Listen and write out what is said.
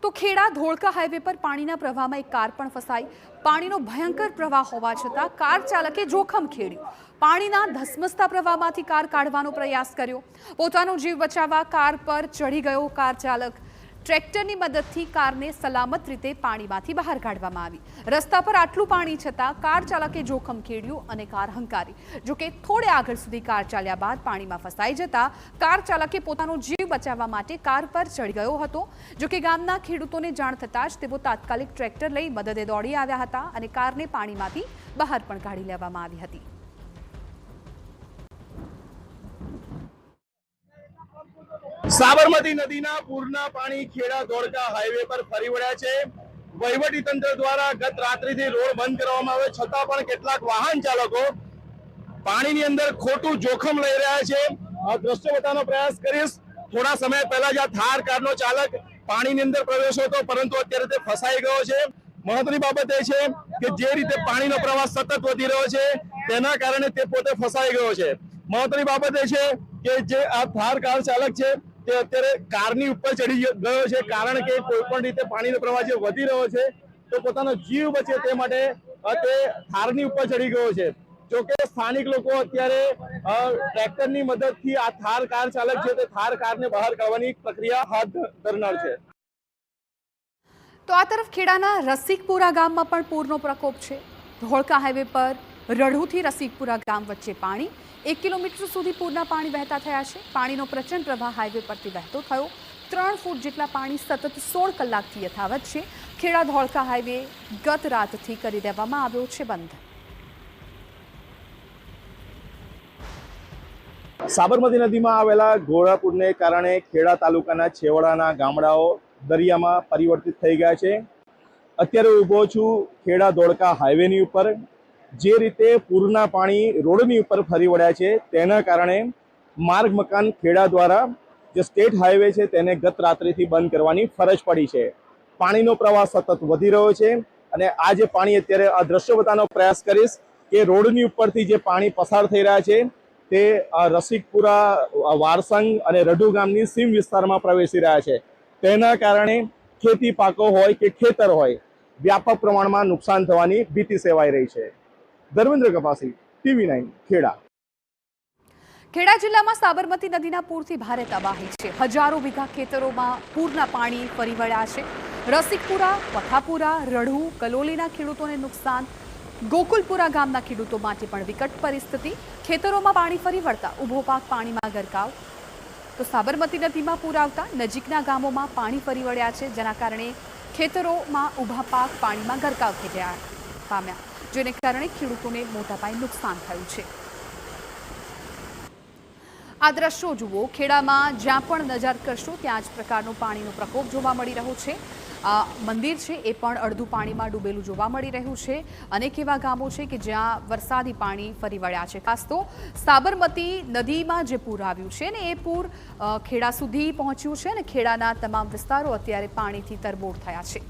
તો ખેડા ધોળકા હાઈવે પર પાણીના પ્રવાહમાં એક કાર પણ ફસાઈ। પાણીનો ભયંકર પ્રવાહ હોવા છતાં કાર ચાલકે જોખમ ખેડ્યું। પાણીના ધસમસતા પ્રવાહમાંથી કાર કાઢવાનો પ્રયાસ કર્યો। પોતાનો જીવ બચાવવા કાર પર ચડી ગયો કાર ચાલક। ટ્રેક્ટરની મદદથી કારને સલામત રીતે પાણીમાંથી બહાર કાઢવામાં આવી। રસ્તા પર આટલું પાણી છતાં કાર ચાલકે જોખમ ખેડ્યું અને કાર હંકારી। જો કે થોડે આગળ સુધી કાર ચાલ્યા બાદ પાણીમાં ફસાઈ જતા કાર ચાલકે પોતાનો જીવ બચાવવા માટે કાર પર ચડી ગયો હતો। જો કે ગામના ખેડૂતોને જાણ થતાં જ તેઓ તાત્કાલિક ટ્રેક્ટર લઈ મદદે દોડી આવ્યા હતા અને કારને પાણીમાંથી બહાર પણ કાઢી લેવામાં આવી હતી। साबरमती नदीना पूरना पाणी खेड़ा धोळका हाईवे पर फरी वळ्या छे। वहीवटी तंत्र द्वारा गत रात्रिथी रोड बंद करवामां आव्यो छतां पण કેટલાક वाहन चालको पाणीनी अंदर खोटું જોખમ લઈ રહ્યા છે। આ દ્રશ્ય બતાવવાનો પ્રયાસ કરીશ। થોડા સમય પહેલા જ આ થાર કારનો ચાલક પાણીની અંદર પ્રવેશ્યો હતો, પરંતુ અત્યારે તે ફસાઈ ગયો છે। મહત્વની બાબત એ છે કે જે રીતે પાણીનો પ્રવાહ સતત વધી રહ્યો છે તેના કારણે તે પોતે ફસાઈ ગયો છે। મહત્વની બાબત એ છે કે જે આ થાર કાર ચાલક છે તે અત્યારે કારની ઉપર ચડી ગયો છે, કારણ કે કોઈ પણ રીતે પાણીનો પ્રવાહ જે વધી રહ્યો છે તો પોતાનો જીવ બચે તે માટે તે થારની ઉપર ચડી ગયો છે। જો કે સ્થાનિક લોકો અત્યારે ટ્રેક્ટરની મદદથી આ થાર કાર ચાલક છે તે થાર કારને બહાર કાઢવાની પ્રક્રિયા હાથ ધરનાર છે। તો આ તરફ ખેડાના રસિકપુરા ગામમાં પણ પૂરનો પ્રકોપ છે। ધોળકા હાઈવે પર રઢુથી રસિકપુરા ગામ વચ્ચે પાણી 1 કિલોમીટર સુધી પૂરના પાણી વહેતા થયા છે। પાણીનો પ્રચંડ પ્રવાહ હાઈવે પરથી વહેતો થયો। 3 ફૂટ જેટલા પાણી સતત 16 કલાકથી યથાવત છે। ખેડા ધોળકા હાઈવે ગત રાતથી કરી દેવામાં આવ્યો છે બંધ। સાબરમતી નદીમાં આવેલા ઘોડાપુરને કારણે ખેડા તાલુકાના છેવાડાના ગામડાઓ દરિયામાં પરિવર્તિત થઈ ગયા છે। અત્યારે ઊભો છું ખેડા ધોળકા હાઈવેની ઉપર। જે રીતે પૂરના પાણી રોડની ઉપર ફરી વળ્યા છે તેના કારણે માર્ગ મકાન ખેડા દ્વારા જે સ્ટેટ હાઈવે છે તેને ગત રાત્રિથી બંધ કરવાની ફરજ પડી છે। પાણીનો પ્રવાહ સતત વધી રહ્યો છે અને આ જે પાણી અત્યારે આ દ્રશ્ય બતાવવાનો પ્રયાસ કરીશ કે રોડની ઉપરથી જે પાણી પસાર થઈ રહ્યા છે તે રસિકપુરા, વારસંગ અને રઢુ ગામની સીમ વિસ્તારમાં પ્રવેશી રહ્યા છે। તેના કારણે ખેતી પાકો હોય કે ખેતર હોય વ્યાપક પ્રમાણમાં નુકસાન થવાની ભીતિ સેવાઈ રહી છે। ધર્મેન્દ્ર કપાસી, TV9 ખેડા। ખેડા જિલ્લામાં સાબરમતી નદીના પૂરથી ભારે તબાહી છે। હજારો વીઘા ખેતરોમાં પૂરના પાણી ફરી વળ્યા છે। રસિકપુરા, પથાપુરા, રઢુ, કલોલીના ખેડૂતોને નુકસાન। ગોકુલપુરા ગામના ખેડૂતો માટે પણ વિકટ પરિસ્થિતિ। ખેતરોમાં પાણી ફરી વળતા ઊભો પાક પાણીમાં ગરકાવ। તો સાબરમતી નદીમાં પૂર આવતા નજીકના ગામોમાં પાણી ફરી વળ્યા છે, જેના કારણે ખેતરોમાં ઊભા પાક પાણીમાં ગરકાવ થઈ ગયા પામ્યા, જેને કારણે ખેડૂતોને મોટા પાયે નુકસાન થયું છે। આ દ્રશ્યો જુઓ। ખેડામાં જ્યાં પણ નજર કરશો ત્યાં જ પ્રકારનો પાણીનો પ્રકોપ જોવા મળી રહ્યો છે। મંદિર છે એ પણ અડધું પાણીમાં ડૂબેલું જોવા મળી રહ્યું છે। અનેક એવા ગામો છે કે જ્યાં વરસાદી પાણી ફરી વળ્યા છે। ખાસ તો સાબરમતી નદીમાં જે પૂર આવ્યું છે ને એ પૂર ખેડા સુધી પહોંચ્યું છે અને ખેડાના તમામ વિસ્તારો અત્યારે પાણીથી તરબોળ થયા છે।